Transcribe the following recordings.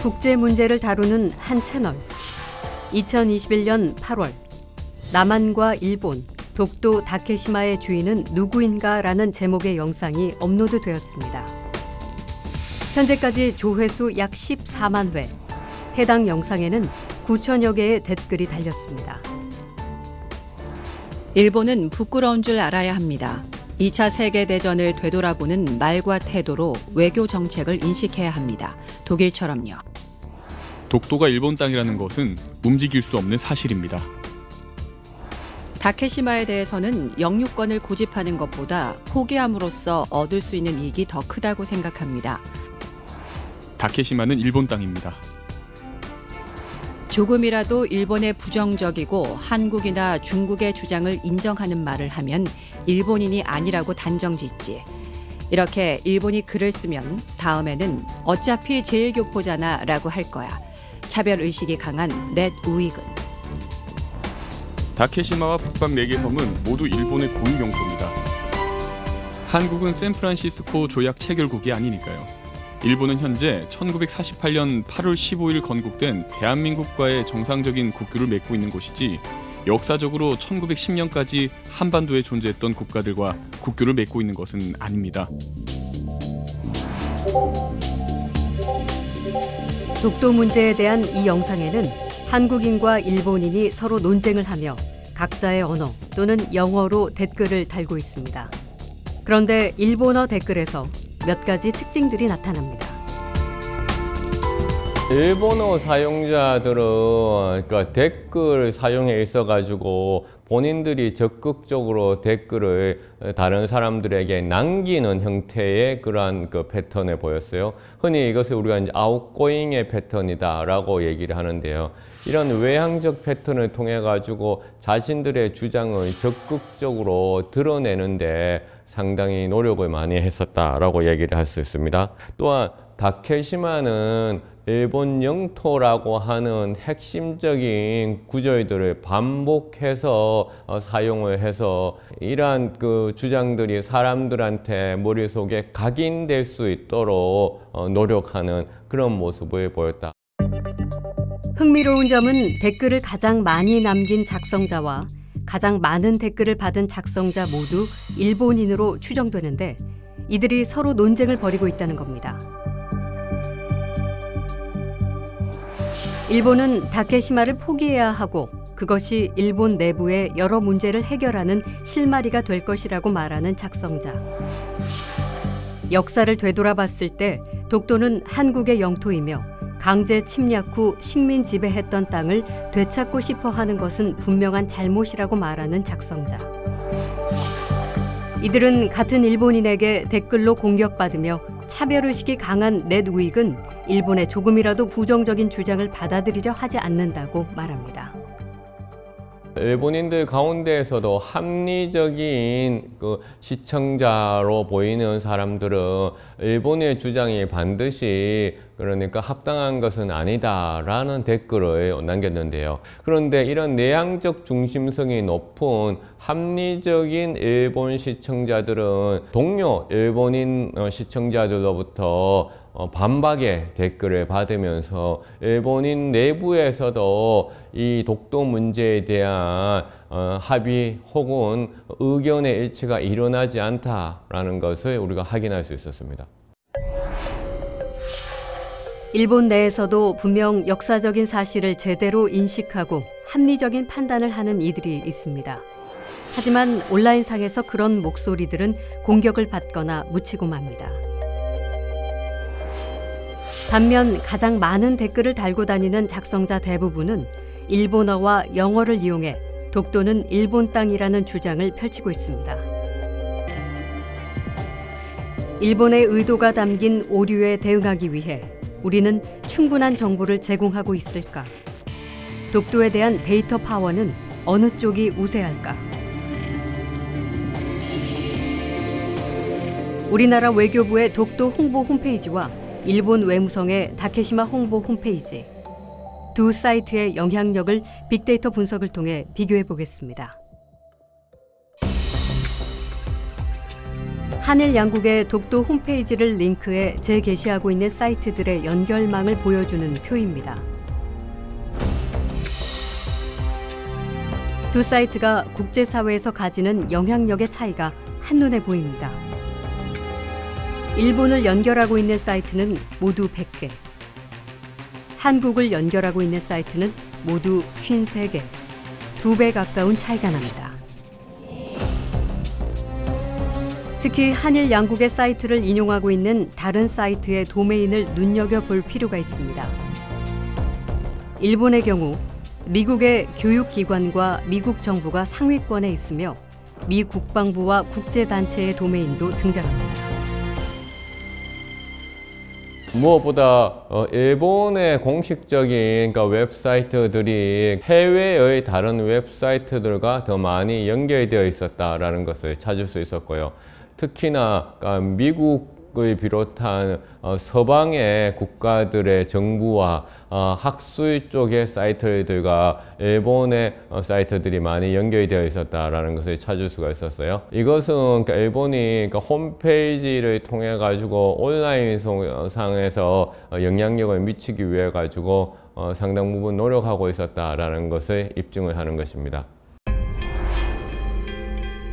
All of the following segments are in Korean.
국제 문제를 다루는 한 채널. 2021년 8월 남한과 일본, 독도 다케시마의 주인은 누구인가라는 제목의 영상이 업로드되었습니다. 현재까지 조회수 약 14만 회, 해당 영상에는 9천여 개의 댓글이 달렸습니다. 일본은 부끄러운 줄 알아야 합니다. 2차 세계대전을 되돌아보는 말과 태도로 외교 정책을 인식해야 합니다. 독일처럼요. 독도가 일본 땅이라는 것은 움직일 수 없는 사실입니다. 다케시마에 대해서는 영유권을 고집하는 것보다 포기함으로써 얻을 수 있는 이익이 더 크다고 생각합니다. 다케시마는 일본 땅입니다. 조금이라도 일본에 부정적이고 한국이나 중국의 주장을 인정하는 말을 하면 일본인이 아니라고 단정짓지. 이렇게 일본이 글을 쓰면 다음에는 어차피 제1교포잖아 라고 할 거야. 차별의식이 강한 넷 우익은. 다케시마와 북방 4개 섬은 모두 일본의 고유 영토입니다. 한국은 샌프란시스코 조약 체결국이 아니니까요. 일본은 현재 1948년 8월 15일 건국된 대한민국과의 정상적인 국교를 맺고 있는 곳이지 역사적으로 1910년까지 한반도에 존재했던 국가들과 국교를 맺고 있는 것은 아닙니다. 독도 문제에 대한 이 영상에는 한국인과 일본인이 서로 논쟁을 하며 각자의 언어 또는 영어로 댓글을 달고 있습니다. 그런데 일본어 댓글에서 몇 가지 특징들이 나타납니다. 일본어 사용자들은 댓글 사용에 있어가지고 본인들이 적극적으로 댓글을 다른 사람들에게 남기는 형태의 그러한 패턴을 보였어요. 흔히 이것을 우리가 이제 아웃고잉의 패턴이다라고 얘기를 하는데요. 이런 외향적 패턴을 통해 가지고 자신들의 주장을 적극적으로 드러내는데 상당히 노력을 많이 했었다라고 얘기를 할 수 있습니다. 또한 다케시마는 일본 영토라고 하는 핵심적인 구절들을 반복해서 사용을 해서 이러한 주장들이 사람들한테 머릿속에 각인될 수 있도록 노력하는 그런 모습을 보였다. 흥미로운 점은 댓글을 가장 많이 남긴 작성자와 가장 많은 댓글을 받은 작성자 모두 일본인으로 추정되는데 이들이 서로 논쟁을 벌이고 있다는 겁니다. 일본은 다케시마를 포기해야 하고 그것이 일본 내부의 여러 문제를 해결하는 실마리가 될 것이라고 말하는 작성자. 역사를 되돌아봤을 때 독도는 한국의 영토이며 강제 침략 후 식민 지배했던 땅을 되찾고 싶어 하는 것은 분명한 잘못이라고 말하는 작성자. 이들은 같은 일본인에게 댓글로 공격받으며 차별의식이 강한 넷 우익은 일본의 조금이라도 부정적인 주장을 받아들이려 하지 않는다고 말합니다. 일본인들 가운데에서도 합리적인 시청자로 보이는 사람들은 일본의 주장이 반드시 그러니까 합당한 것은 아니다라는 댓글을 남겼는데요. 그런데 이런 내향적 중심성이 높은 합리적인 일본 시청자들은 동료 일본인 시청자들로부터 반박의 댓글을 받으면서 일본인 내부에서도 이 독도 문제에 대한 합의 혹은 의견의 일치가 일어나지 않다라는 것을 우리가 확인할 수 있었습니다. 일본 내에서도 분명 역사적인 사실을 제대로 인식하고 합리적인 판단을 하는 이들이 있습니다. 하지만 온라인상에서 그런 목소리들은 공격을 받거나 묻히고 맙니다. 반면 가장 많은 댓글을 달고 다니는 작성자 대부분은 일본어와 영어를 이용해 독도는 일본 땅이라는 주장을 펼치고 있습니다. 일본의 의도가 담긴 오류에 대응하기 위해 우리는 충분한 정보를 제공하고 있을까? 독도에 대한 데이터 파워는 어느 쪽이 우세할까? 우리나라 외교부의 독도 홍보 홈페이지와 일본 외무성의 다케시마 홍보 홈페이지, 두 사이트의 영향력을 빅데이터 분석을 통해 비교해 보겠습니다. 한일 양국의 독도 홈페이지를 링크해 재게시하고 있는 사이트들의 연결망을 보여주는 표입니다. 두 사이트가 국제사회에서 가지는 영향력의 차이가 한눈에 보입니다. 일본을 연결하고 있는 사이트는 모두 100개, 한국을 연결하고 있는 사이트는 모두 53개, 2배 가까운 차이가 납니다. 특히 한일 양국의 사이트를 인용하고 있는 다른 사이트의 도메인을 눈여겨볼 필요가 있습니다. 일본의 경우 미국의 교육기관과 미국 정부가 상위권에 있으며 미 국방부와 국제단체의 도메인도 등장합니다. 무엇보다 일본의 공식적인 웹사이트들이 해외의 다른 웹사이트들과 더 많이 연결되어 있었다라는 것을 찾을 수 있었고요. 특히나 미국을 비롯한 서방의 국가들의 정부와 학술 쪽의 사이트들과 일본의 사이트들이 많이 연결되어 있었다라는 것을 찾을 수가 있었어요. 이것은 일본이 홈페이지를 통해 가지고 온라인 상에서 영향력을 미치기 위해 가지고 상당 부분 노력하고 있었다라는 것을 입증을 하는 것입니다.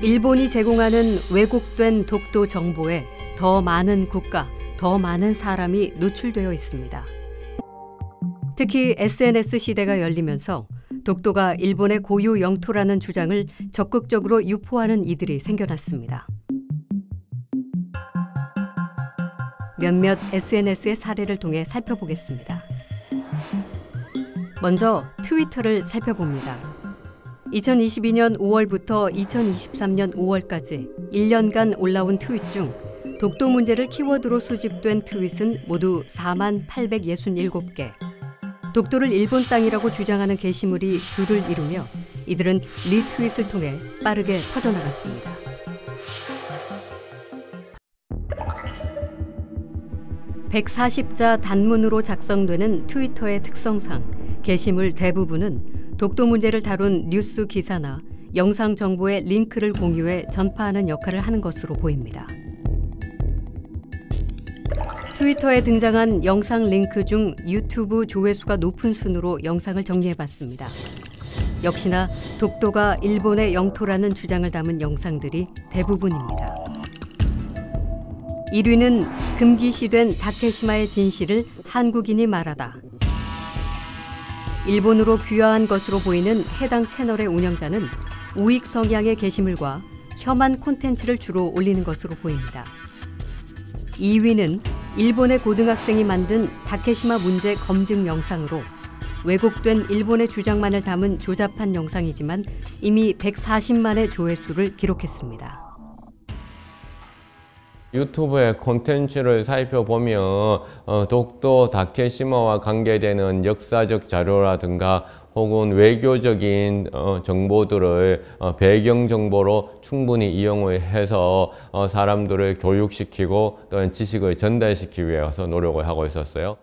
일본이 제공하는 왜곡된 독도 정보에 더 많은 국가, 더 많은 사람이 노출되어 있습니다. 특히 SNS 시대가 열리면서 독도가 일본의 고유 영토라는 주장을 적극적으로 유포하는 이들이 생겨났습니다. 몇몇 SNS의 사례를 통해 살펴보겠습니다. 먼저 트위터를 살펴봅니다. 2022년 5월부터 2023년 5월까지 1년간 올라온 트윗 중 독도 문제를 키워드로 수집된 트윗은 모두 4867개. 독도를 일본 땅이라고 주장하는 게시물이 줄을 이루며 이들은 리트윗을 통해 빠르게 퍼져나갔습니다. (140자) 단문으로 작성되는 트위터의 특성상 게시물 대부분은 독도 문제를 다룬 뉴스 기사나 영상 정보의 링크를 공유해 전파하는 역할을 하는 것으로 보입니다. 트위터에 등장한 영상 링크 중 유튜브 조회수가 높은 순으로 영상을 정리해봤습니다. 역시나 독도가 일본의 영토라는 주장을 담은 영상들이 대부분입니다. 1위는 금기시된 다케시마의 진실을 한국인이 말하다. 일본으로 귀화한 것으로 보이는 해당 채널의 운영자는 우익 성향의 게시물과 혐한 콘텐츠를 주로 올리는 것으로 보입니다. 2위는 일본의 고등학생이 만든 다케시마 문제 검증 영상으로 왜곡된 일본의 주장만을 담은 조잡한 영상이지만 이미 140만의 조회수를 기록했습니다. 유튜브의 콘텐츠를 살펴보면 독도 다케시마와 관계되는 역사적 자료라든가 혹은 외교적인 정보들을 배경 정보로 충분히 이용을 해서 사람들을 교육시키고 또는 지식을 전달시키기 위해서 노력을 하고 있었어요.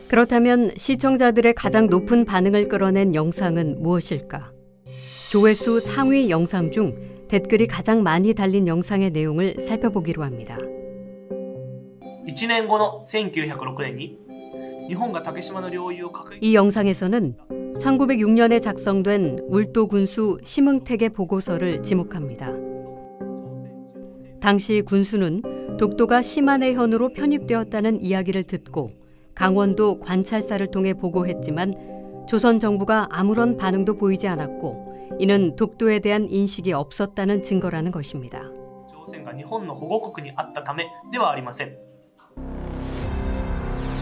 그렇다면 시청자들의 가장 높은 반응을 끌어낸 영상은 무엇일까? 조회수 상위 영상 중 댓글이 가장 많이 달린 영상의 내용을 살펴보기로 합니다. 1年後の1906年に 이 영상에서는 1906년에 작성된 울도 군수 심응택의 보고서를 지목합니다. 당시 군수는 독도가 심한의 현으로 편입되었다는 이야기를 듣고 강원도 관찰사를 통해 보고했지만 조선 정부가 아무런 반응도 보이지 않았고 이는 독도에 대한 인식이 없었다는 증거라는 것입니다.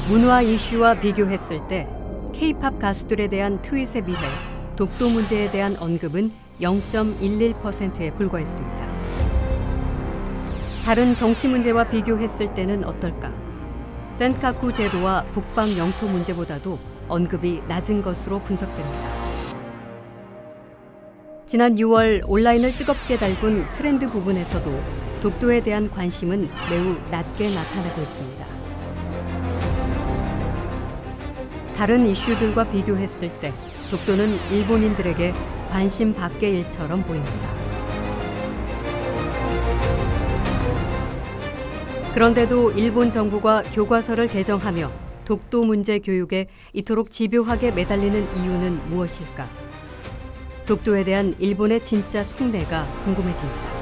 문화 이슈와 비교했을 때 K-팝 가수들에 대한 트윗에 비해 독도 문제에 대한 언급은 0.11%에 불과했습니다. 다른 정치 문제와 비교했을 때는 어떨까? 센카쿠 제도와 북방 영토 문제보다도 언급이 낮은 것으로 분석됩니다. 지난 6월 온라인을 뜨겁게 달군 트렌드 부분에서도 독도에 대한 관심은 매우 낮게 나타나고 있습니다. 다른 이슈들과 비교했을 때 독도는 일본인들에게 관심 밖의 일처럼 보입니다. 그런데도 일본 정부가 교과서를 개정하며 독도 문제 교육에 이토록 집요하게 매달리는 이유는 무엇일까? 독도에 대한 일본의 진짜 속내가 궁금해집니다.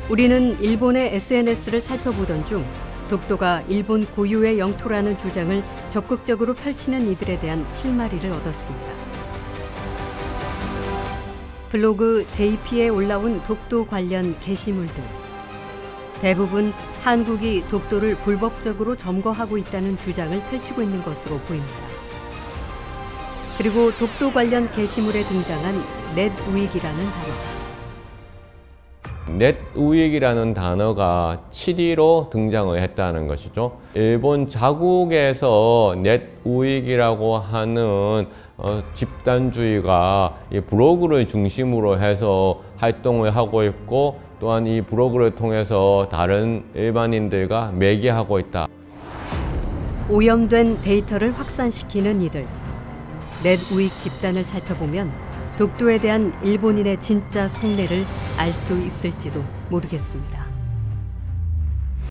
우리는 일본의 SNS를 살펴보던 중 독도가 일본 고유의 영토라는 주장을 적극적으로 펼치는 이들에 대한 실마리를 얻었습니다. 블로그 JP에 올라온 독도 관련 게시물들. 대부분 한국이 독도를 불법적으로 점거하고 있다는 주장을 펼치고 있는 것으로 보입니다. 그리고 독도 관련 게시물에 등장한 넷 우익이라는 단어. 넷 우익이라는 단어가 7위로 등장을 했다는 것이죠. 일본 자국에서 넷 우익이라고 하는 집단주의가 이 블로그를 중심으로 해서 활동을 하고 있고, 또한 이 블로그를 통해서 다른 일반인들과 매개하고 있다. 오염된 데이터를 확산시키는 이들. 넷 우익 집단을 살펴보면 독도에 대한 일본인의 진짜 속내를 알 수 있을지도 모르겠습니다.